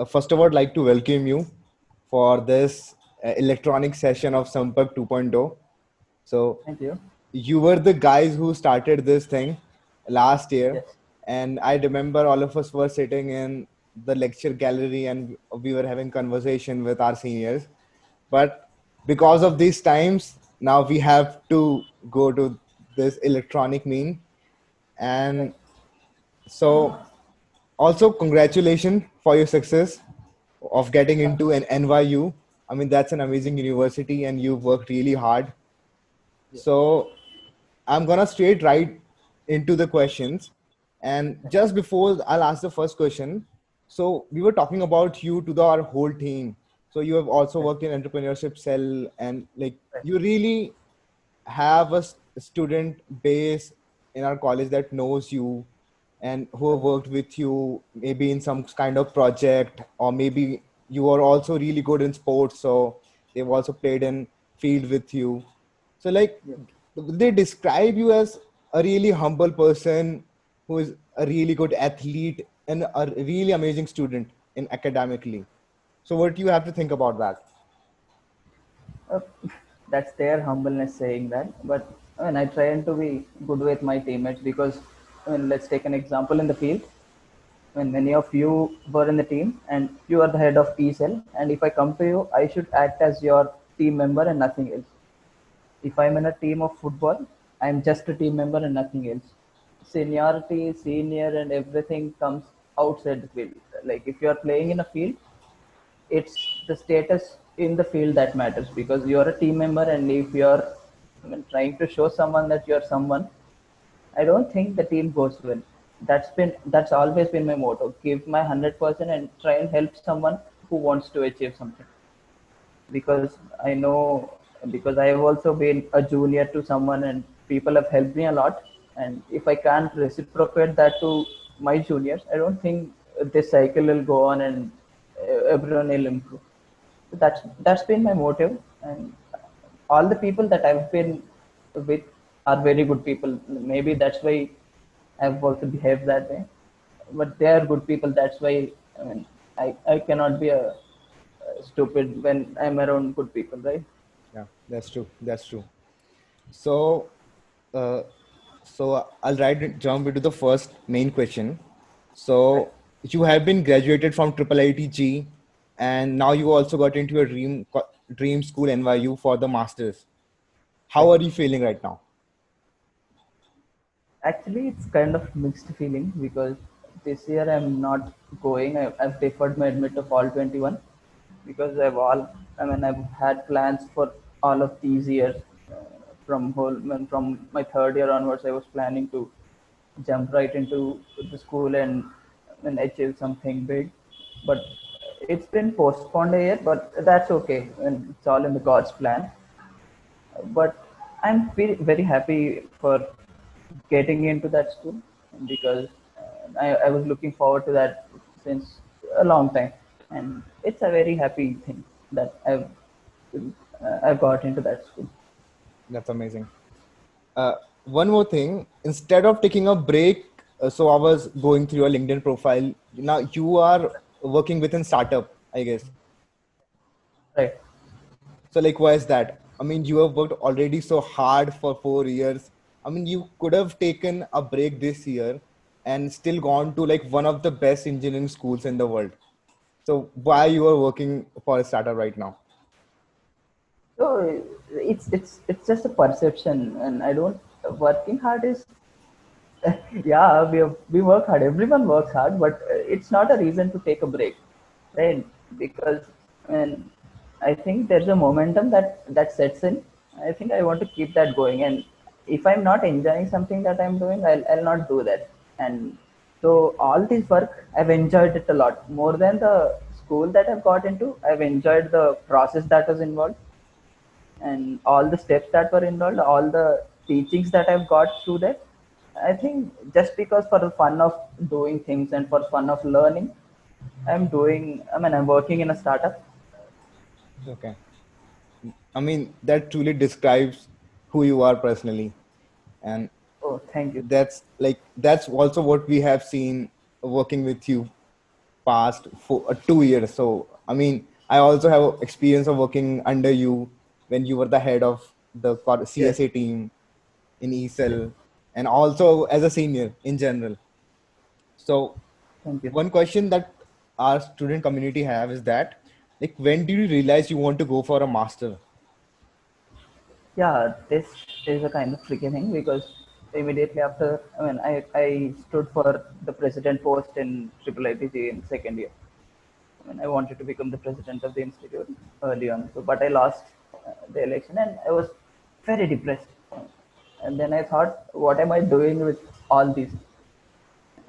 First of all, I'd like to welcome you for this electronic session of Sampark 2.0. So, Thank you. you were the guys who started this thing last year, Yes. and I remember all of us were sitting in the lecture gallery and we were having conversation with our seniors. But because of these times, now we have to go to this electronic mean. And Right. so, also, congratulations for your success of getting into an NYU. I mean, that's an amazing university and you've worked really hard. Yes. So, I'm gonna straight right into the questions. And Right. just before I'll ask the first question, so we were talking about you to our whole team. So you have also Right. worked in entrepreneurship cell, and like Right. you really have a student base in our college that knows you and who have Right. worked with you maybe in some kind of project, or maybe you are also really good in sports, so they've also played in field with you. So like Yes. they describe you as a really humble person who is a really good athlete and a really amazing student in academically. So what do you have to think about that? Uh, that's their humbleness saying that. But I try to be good with my teammates because let's take an example in the field. When many of you were in the team and you are the head of T cell, and if I come to you, I should act as your team member and nothing else. If I'm in a team of football, I'm just a team member and nothing else. Seniority, senior, and everything comes outside the field. Like if you are playing in a field, it's the status in the field that matters because you're a team member, and if you're trying to show someone that you're someone, I don't think the team goes well. That's always been my motto: give my 100% and try and help someone who wants to achieve something. Because I know, because I have also been a junior to someone, and people have helped me a lot. And if I can't reciprocate that to my juniors, I don't think this cycle will go on and everyone will improve. So that's been my motive, and all the people that I've been with are very good people. Maybe that's why I've also behaved that way. But they are good people. That's why I cannot be a stupid when I'm around good people, right? Yeah, that's true. That's true. So, uh, so I'll right jump into the first main question. Right. So you have been graduated from Triple IITG, and now you also got into your dream school NYU for the masters. How Right. are you feeling right now? Actually, it's kind of mixed feeling because this year I'm not going. I've deferred my admit to fall 21 because I've had plans for all of these years. From my third year onwards, I was planning to jump right into the school and achieve something big. But it's been postponed a year, but that's okay. And it's all in the God's plan. But I'm very happy for getting into that school because I was looking forward to that since a long time, and it's a very happy thing that I've got into that school. That's amazing. One more thing, instead of taking a break, so I was going through your LinkedIn profile. Now you are working within startup, I guess. Right. So like, why is that? I mean, you have worked already so hard for 4 years. I mean, you could have taken a break this year and still gone to like one of the best engineering schools in the world. So why you are working for a startup right now? So it's just a perception, and I don't working hard is yeah, we work hard. Everyone works hard, but it's not a reason to take a break, right? Because and I think there's a momentum that sets in. I think I want to keep that going, and if I'm not enjoying something that I'm doing, I'll not do that. And so all this work, I've enjoyed it a lot more than the school that I've got into. I've enjoyed the process that was involved and all the steps that were involved, all the teachings that I've got through that. I think just because for the fun of doing things and for fun of learning, I'm working in a startup. Okay. I mean, that truly describes who you are personally. And Oh, thank you. that's also what we have seen working with you. past 2 years. So, I mean, I also have experience of working under you when you were the head of the Yes. CSA team in ESL, and also as a senior in general. So, Thank you. one question that our student community have is that, like, when did you realize you want to go for a master? Yeah, this is a kind of tricky thing because immediately after, I stood for the president post in Triple ITG in second year. I wanted to become the president of the institute early on. So, but I lost the election and I was very depressed. And then I thought, what am I doing with all these?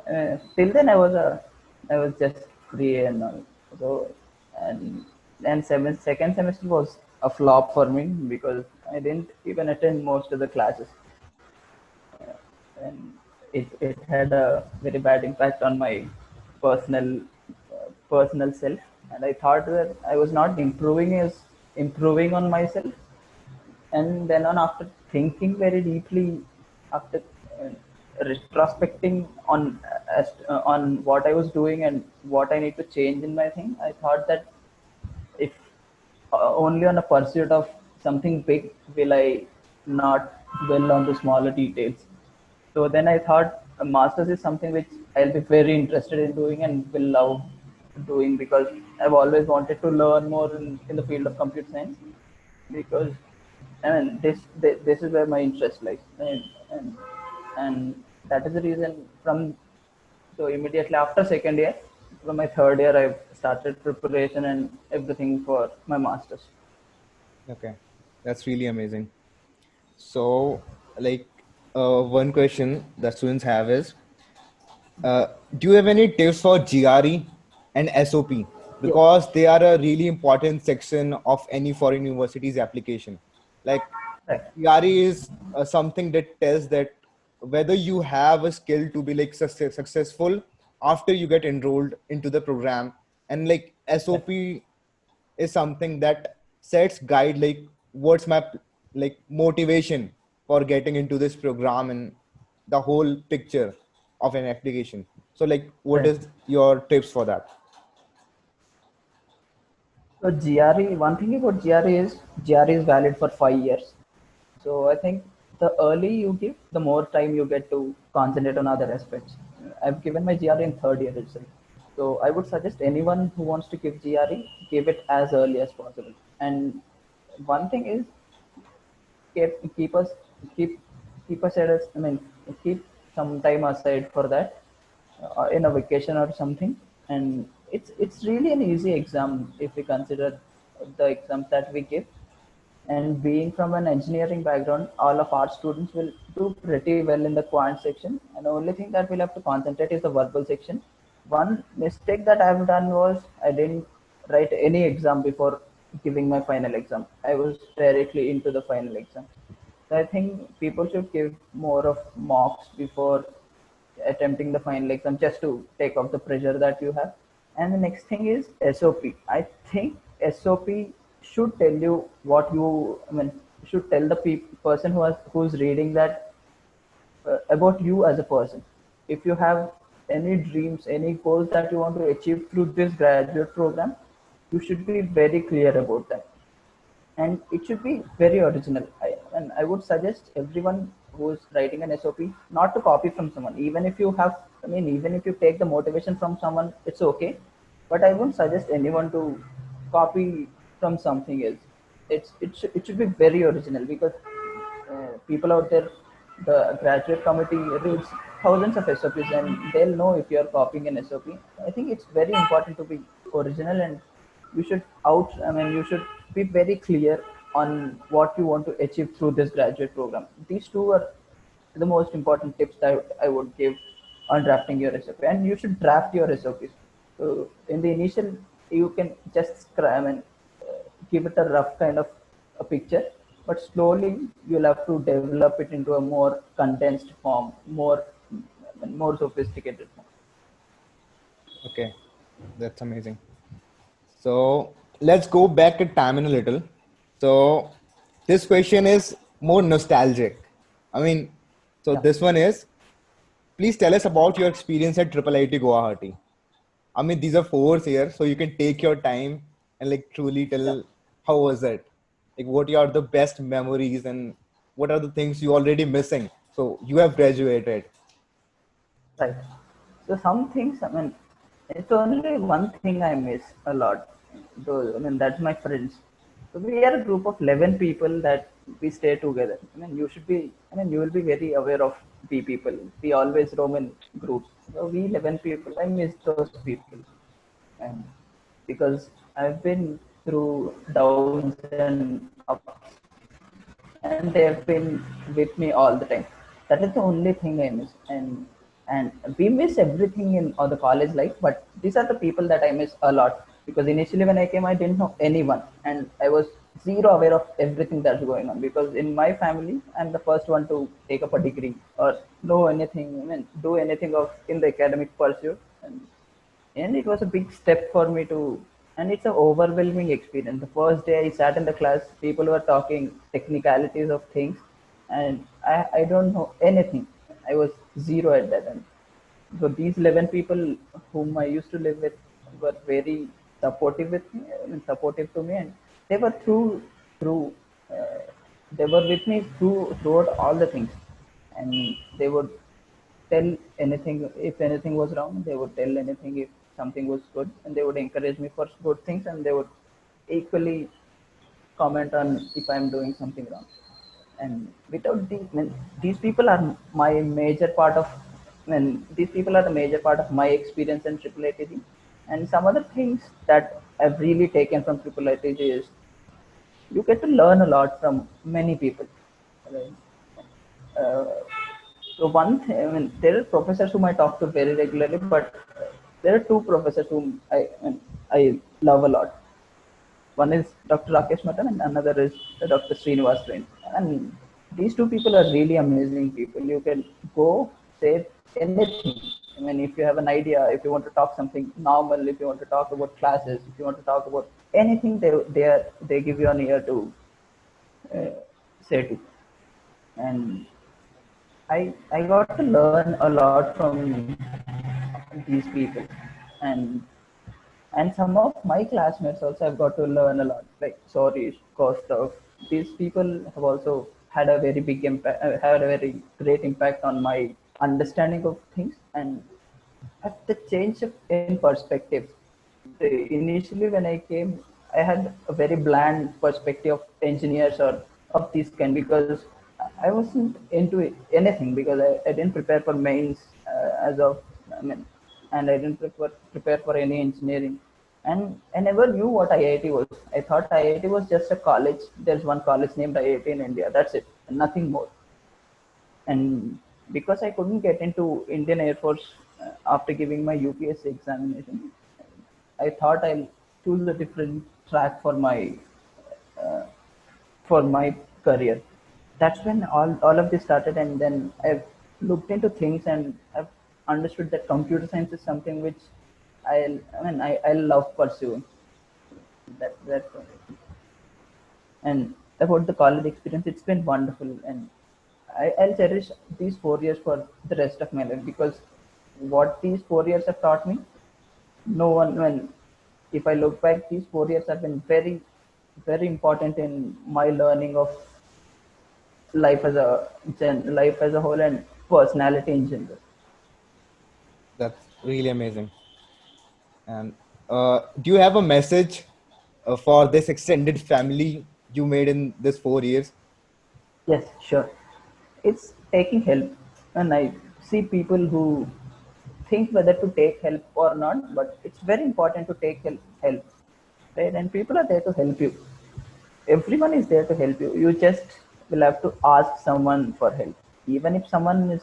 Till then, I was just free and all. So, and then second semester was a flop for me because I didn't even attend most of the classes, and it had a very bad impact on my personal personal self. And I thought that I was not improving on myself. And then on, after thinking very deeply, after uh, retrospecting on what I was doing and what I need to change in my thing, I thought that if only on a pursuit of something big will I not dwell on the smaller details. So then I thought a master's is something which I'll be very interested in doing and will love doing because I've always wanted to learn more in the field of computer science because I mean this is where my interest lies, and that is the reason. From so immediately after second year, from my third year, I've started preparation and everything for my masters. Okay, that's really amazing. So, like, one question that students have is, do you have any tips for GRE and SOP? Yeah, Because they are a really important section of any foreign university's application. Like, right. GRE is something that tells that whether you have a skill to be like successful after you get enrolled into the program, and like Right. SOP is something that sets guide like what's my like motivation for getting into this program and the whole picture of an application. So like what Right. is your tips for that? So GRE, one thing about GRE is valid for 5 years. So I think the early you give, the more time you get to concentrate on other aspects. I've given my GRE in third year itself. So I would suggest anyone who wants to give GRE, give it as early as possible. And one thing is keep keep us keep keep us at us. I mean, keep some time aside for that in a vacation or something. And it's really an easy exam if we consider the exams that we give. And being from an engineering background, all of our students will do pretty well in the quant section. And the only thing that we'll have to concentrate is the verbal section. One mistake that I've done was I didn't write any exam before giving my final exam. I was directly into the final exam. So I think people should give more of mocks before attempting the final exam just to take off the pressure that you have. And the next thing is SOP. I think SOP should tell you what you, I mean, should tell the person who's reading that about you as a person. If you have any dreams, any goals that you want to achieve through this graduate program, you should be very clear about that, and it should be very original. And I would suggest everyone who's writing an SOP not to copy from someone. Even if you have, I mean, even if you take the motivation from someone, it's okay. But I wouldn't suggest anyone to copy from something else. It should be very original because people out there, the graduate committee reads thousands of SOPs and they'll know if you're copying an SOP. I think it's very important to be original, and you should you should be very clear on what you want to achieve through this graduate program. These two are the most important tips that I would give on drafting your SOP. And you should draft your SOPs. So in the initial, you can just give it a rough kind of a picture, but slowly you'll have to develop it into a more condensed form, more sophisticated form. Okay, that's amazing. So let's go back in time in a little. So this question is more nostalgic. I mean, so Yeah. this one is, please tell us about your experience at Triple IT Guwahati. I mean, these are 4 years, so you can take your time and like truly Yeah, tell how was it? Like, what are the best memories and what are the things you already missing? So you have graduated. right. So some things, I mean, it's only one thing I miss a lot. Those, I mean, that's my friends. So we are a group of 11 people that we stay together. I mean, you should be, I mean, you will be very aware of we people. We always roam in groups. So we 11 people, I miss those people. And because I've been through downs and ups, and they have been with me all the time. That is the only thing I miss. And we miss everything in all the college life, but these are the people that I miss a lot, because initially when I came I didn't know anyone, and I was zero aware of everything that's going on, because in my family I'm the first one to take up a degree or know anything, I mean do anything of in the academic pursuit. And it was a big step for me to, and it's an overwhelming experience. The first day I sat in the class, people were talking technicalities of things, and I don't know anything. I was zero at that time. So these 11 people whom I used to live with were very supportive with me, I mean, supportive to me, and they were through uh, they were with me throughout all the things. And they would tell anything if anything was wrong, they would tell anything if something was good, and they would encourage me for good things, and they would equally comment on if I'm doing something wrong. And without these, I mean, these people are my major part of, I mean, these people are the major part of my experience in triple ATG. And some other things that I've really taken from triple ATG is you get to learn a lot from many people, right? Uh, so one thing, I mean, there are professors whom I talk to very regularly, but there are two professors whom I love a lot. One is Dr. Rakesh Matan, and another is Dr. Srinivas Rain. And these two people are really amazing people. You can go say anything. I mean, if you have an idea, if you want to talk something normal, if you want to talk about classes, if you want to talk about anything, they give you an ear to uh, say to. And I got to learn a lot from these people, and and some of my classmates also have got to learn a lot. Like sorry, Kostov. These people have also had a very big impact, had a very great impact on my understanding of things, and at the change in perspective. Initially, when I came, I had a very bland perspective of engineers or of this kind, because I wasn't into anything, because I didn't prepare for mains as of, I mean, and I didn't prepare for any engineering. And I never knew what IIT was. I thought IIT was just a college. There's one college named IIT in India. That's it, nothing more. And because I couldn't get into Indian Air Force after giving my UPSC examination, I thought I'll choose a different track uh, for my career. That's when all of this started, and then I've looked into things, and I've understood that computer science is something which I love pursuing. That's and about the college experience, it's been wonderful, and I'll cherish these 4 years for the rest of my life, because what these 4 years have taught me, no one, when if I look back, these 4 years have been very important in my learning of life as a whole, and personality in general. That's really amazing. And do you have a message for this extended family you made in this 4 years? Yes, sure. It's taking help, and I see people who think whether to take help or not, but it's very important to take help, right? And people are there to help you. Everyone is there to help you. You just will have to ask someone for help. Even if someone is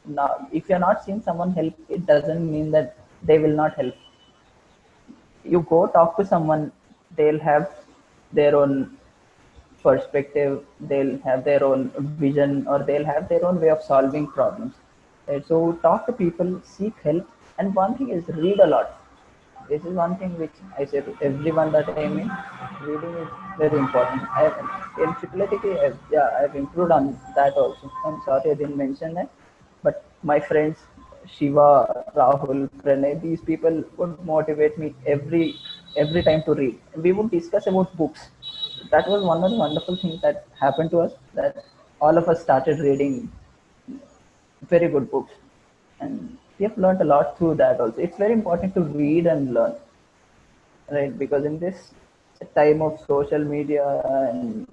not, if you're not seeing someone help, it doesn't mean that they will not help. You go talk to someone, they'll have their own perspective, they'll have their own vision, or they'll have their own way of solving problems. Right? So talk to people, seek help, and one thing is read a lot. This is one thing which I say to everyone that I meet. Reading is very important. In triple yeah, I've improved on that also. I'm sorry I didn't mention that, but my friends Shiva, Rahul, Pranay, these people would motivate me every time to read. We would discuss about books. That was one of the wonderful things that happened to us. That all of us started reading very good books, and we have learned a lot through that. Also, it's very important to read and learn, right? Because in this time of social media and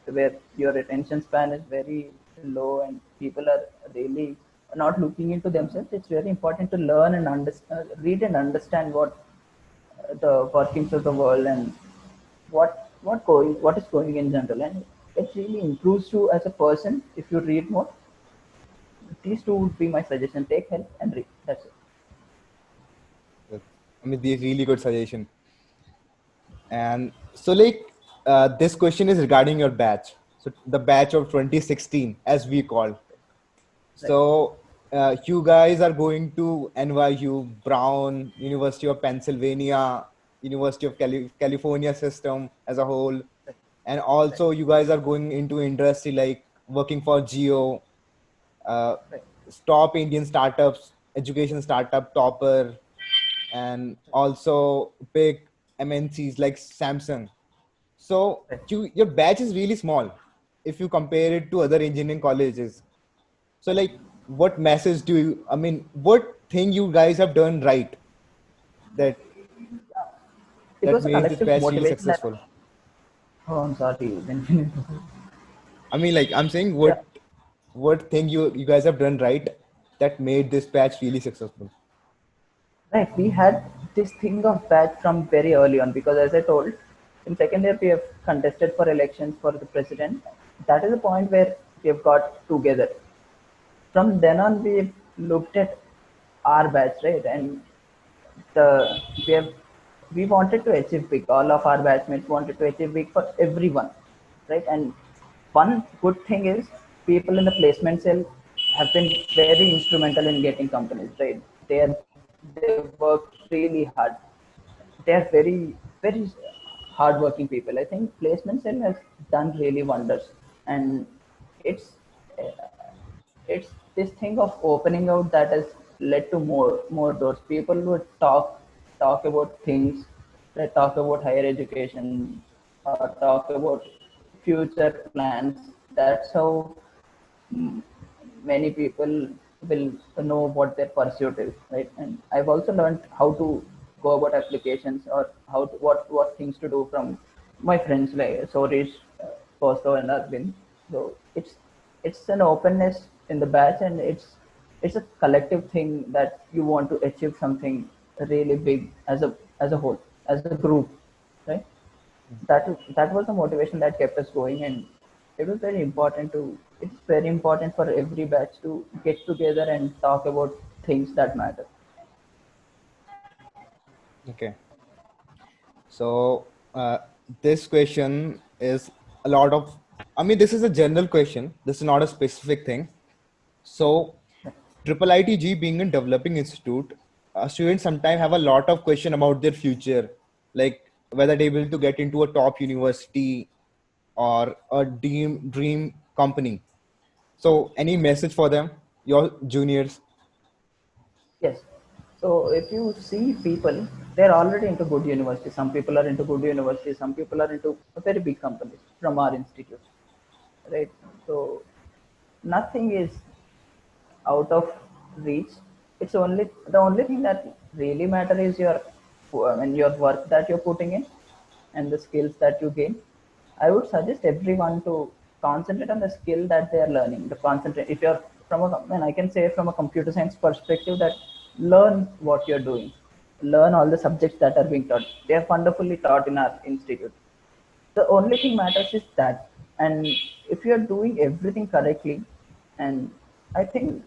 where your attention span is very low and people are really not looking into themselves, it's very important to learn and understand, read and understand what the workings of the world and what is going in general, and it really improves you as a person if you read more. These two would be my suggestion: take help and read. That's it. I mean, the really good suggestion. And so, like, this question is regarding your batch. So, the batch of 2016, as we call. Right, So, you guys are going to NYU, Brown, University of Pennsylvania, University of California system as a whole. right, And right, also, you guys are going into industry like working for Geo, uh, right, top Indian startups, education startup topper, and also big MNCs like Samsung. So right. your batch is really small if you compare it to other engineering colleges. So like, what message do you? I mean, what thing you guys have done right that It that was a made this collective batch really motivation that. successful? Oh, I'm sorry. Continue. I mean, like I'm saying, Yeah, what thing you guys have done right that made this batch really successful? right. We had this thing of batch from very early on because, as I told, in second year we have contested for elections for the president. That is the point where we have got together. From then on, we looked at our batch, right, and the we have we wanted to achieve big. All of our batchmates wanted to achieve big for everyone, right? And one good thing is people in the placement cell have been very instrumental in getting companies, right? They work really hard. They are very hardworking people. I think placement cell has done really wonders, and it's it's this thing of opening out that has led to more doors. People would talk about things, they talk about higher education, talk about future plans. That's how mm, many people will know what their pursuit is, right? And I've also learned how to go about applications or what things to do from my friends like Sorish, Kosto, and Arvind. So it's an openness in the batch, and it's a collective thing that you want to achieve something really big as a whole, as a group, right? That was the motivation that kept us going, and it's very important for every batch to get together and talk about things that matter. Okay. So this question is a lot of. I mean, this is a general question. This is not a specific thing. So, Triple ITG being a developing institute, students sometimes have a lot of question about their future, like whether they will to get into a top university or a dream company. So, any message for them, your juniors? Yes. So if you see people, they're already into good university. Some people are into good university, some people are into very big companies from our institute, right? So nothing is out of reach. It's only the only thing that really matter is your work that you're putting in and the skills that you gain. I would suggest everyone to concentrate on the skill that they are learning. The concentrate if you're from a and I can say from a computer science perspective that learn what you're doing, learn all the subjects that are being taught. They are wonderfully taught in our institute. The only thing matters is that, and if you're doing everything correctly, and I think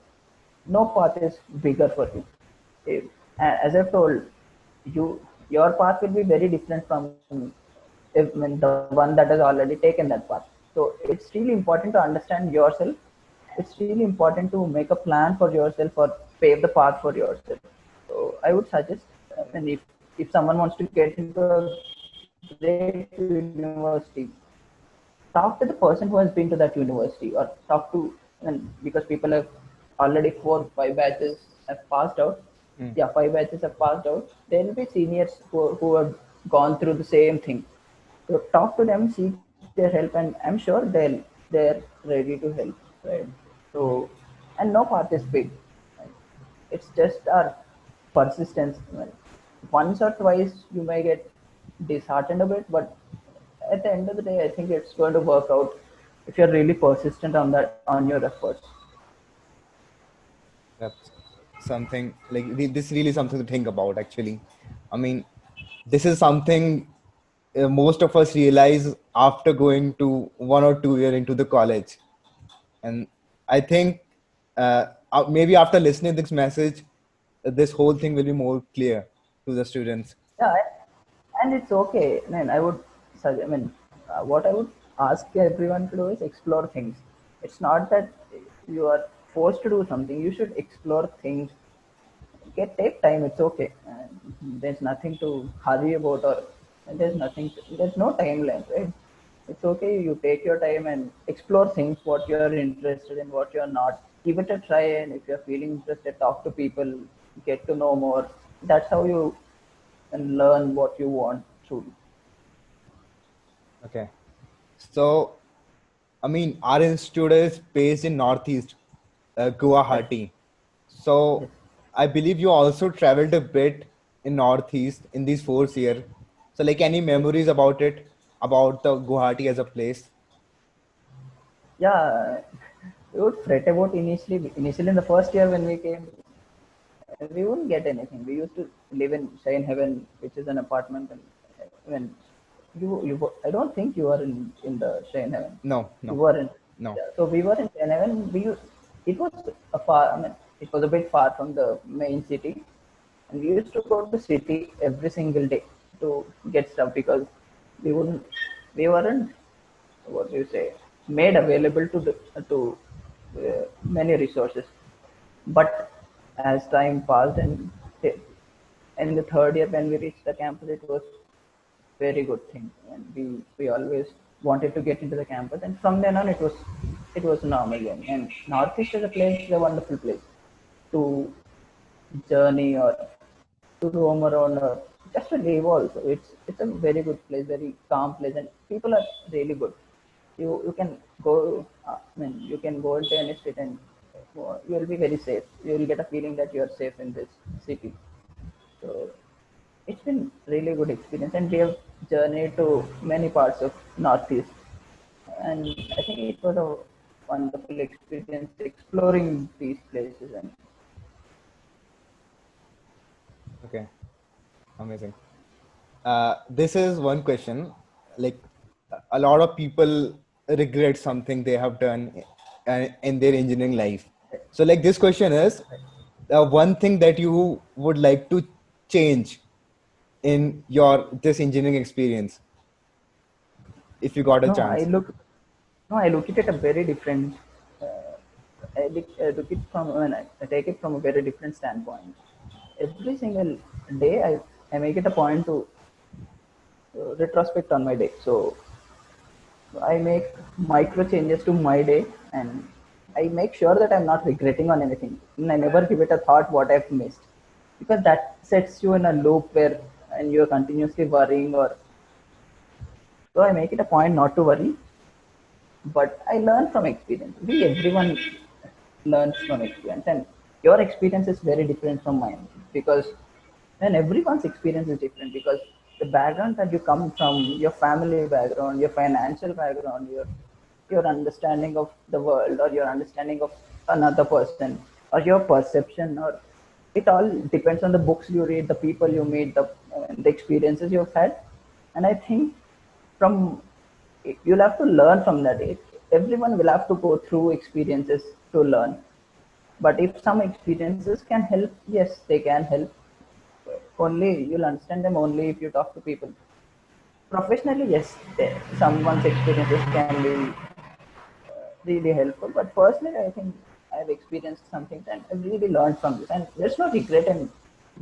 no path is bigger for you. If, as I've told you, your path will be very different from when the one that has already taken that path. So it's really important to understand yourself. It's really important to make a plan for yourself or pave the path for yourself. So I would suggest, and if someone wants to get into a great university, talk to the person who has been to that university, or talk to, and because people have already 4 5 batches have passed out. Hmm. Yeah, 5 batches have passed out. There will be seniors who have gone through the same thing. So talk to them, seek their help, and I'm sure they're ready to help, right? So, and no path is big. Right? It's just our persistence. Right? Once or twice you may get disheartened a bit, but at the end of the day, I think it's going to work out if you're really persistent on that on your efforts. That's something like this really something to think about actually. I mean, this is something most of us realize after going to 1 or 2 year into the college. And I think maybe after listening this message, this whole thing will be more clear to the students. Yeah, and it's okay. I mean, what I would ask everyone to do is explore things. It's not that you are forced to do something. You should explore things. Get take time. It's okay. There's nothing to hurry about, or there's no timeline, right? It's okay. You take your time and explore things. What you're interested in, what you're not. Give it a try, and if you're feeling interested, talk to people. Get to know more. That's how you and learn what you want truly. Okay. So, I mean, our institute is based in Northeast, Right. Guwahati. So, Yes. I believe you also traveled a bit in Northeast in these 4 years. So, like, any memories about it, about the Guwahati as a place? Yeah, we would fret about initially in the first year when we came, we wouldn't get anything. We used to live in Shine Heaven, which is an apartment. And when I don't think you were in the Shine Heaven. No, You no, weren't. no. Yeah, so we were in Shine Heaven. It was a far. I mean, it was a bit far from the main city, and we used to go to city every single day to get stuff because we weren't, what do you say, made available to many resources. But as time passed, and in the third year when we reached the campus, it was very good thing, and we always wanted to get into the campus, and from then on it was normal again. And Northeast is a place, is a wonderful place to journey or to roam around or just to live also. It's a very good place, very calm place, and people are really good. You can go, I mean, you can go into any street and you will be very safe. You will get a feeling that you are safe in this city. So it's been really good experience, and we have journeyed to many parts of Northeast, and I think it was a wonderful experience exploring these places. And Okay, amazing. This is one question. Like, a lot of people regret something they have done in their engineering life. So, like, this question is one thing that you would like to change in your this engineering experience if you got a no, I chance. look no, I look at it a very different. Uh, I look it from when I take it from a very different standpoint. Every single day, I make it a point to retrospect on my day. So I make micro changes to my day, and I make sure that I'm not regretting on anything. And I never give it a thought what I've missed, because that sets you in a loop where and you're continuously worrying. Or so I make it a point not to worry, but I learn from experience. Everyone learns from experience, and your experience is very different from mine, because and everyone's experience is different, because the background that you come from, your family background, your financial background, your understanding of the world, or your understanding of another person, or your perception, or it all depends on the books you read, the people you meet, the experiences you've had. And I think from you'll have to learn from that. Everyone will have to go through experiences to learn. But if some experiences can help, yes, they can help. Only you'll understand them only if you talk to people. Professionally, yes, someone's experiences can be really helpful. But personally, I think I've experienced something and I've really learned from this. And there's no regret in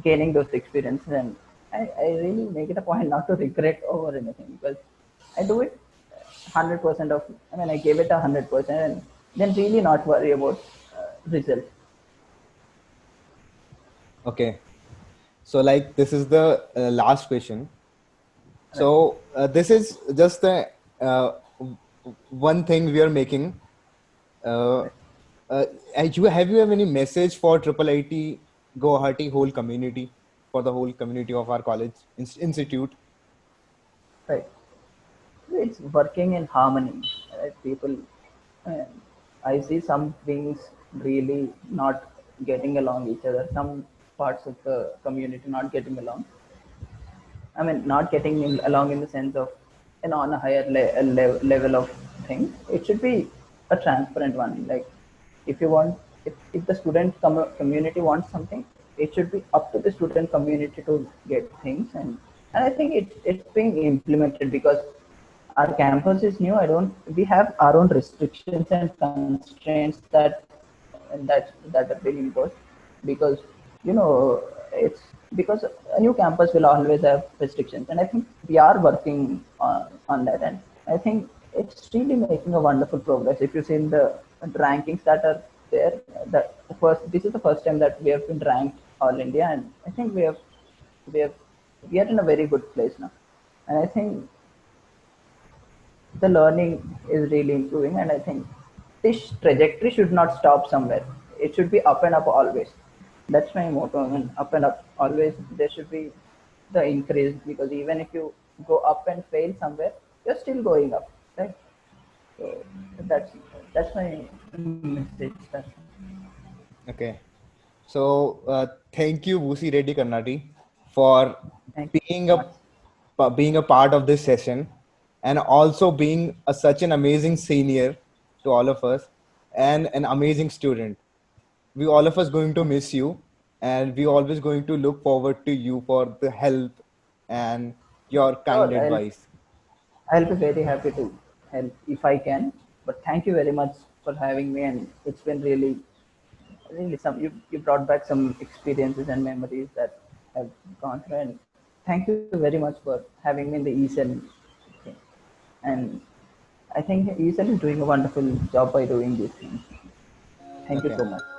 gaining those experiences. And I really make it a point not to regret over anything, because I do it 100% of, I mean, I gave it 100% and then really not worry about result. Okay. So like this is the last question. Right. So this is just the one thing we are making. Uh, Right. and you have any message for Triple IT Guwahati whole community, for the whole community of our college institute? Right. It's working in harmony. Right? People, uh, I see some things really not getting along each other. Some parts of the community not getting along. I mean, not getting along in the sense of, on a higher level of things. It should be a transparent one. Like, if you want, if the student community wants something, it should be up to the student community to get things. And I think it's being implemented because our campus is new. We have our own restrictions and constraints that are being imposed because it's because a new campus will always have restrictions, and I think we are working on that, and I think it's really making a wonderful progress. If you see in the rankings that are there, that first this is the first time that we have been ranked all India, and I think we have we are in a very good place now, and I think the learning is really improving, and I think this trajectory should not stop somewhere. It should be up and up always. That's my motto. I mean, up and up always. There should be the increase, because even if you go up and fail somewhere, you're still going up, right? So that's that's my message. Okay. So thank you, Vusi Reddy Karnati, for Thank you being so much. being a part of this session, and also being such an amazing senior to all of us, and an amazing student. We all of us going to miss you, and we always going to look forward to you for the help and your kind Sure, advice. I'll be very happy to help if I can. But thank you very much for having me, and it's been really some you brought back some experiences and memories that I've gone through, and thank you very much for having me in the ESL thing. And I think ESL is doing a wonderful job by doing these things. Thank you Okay. so much.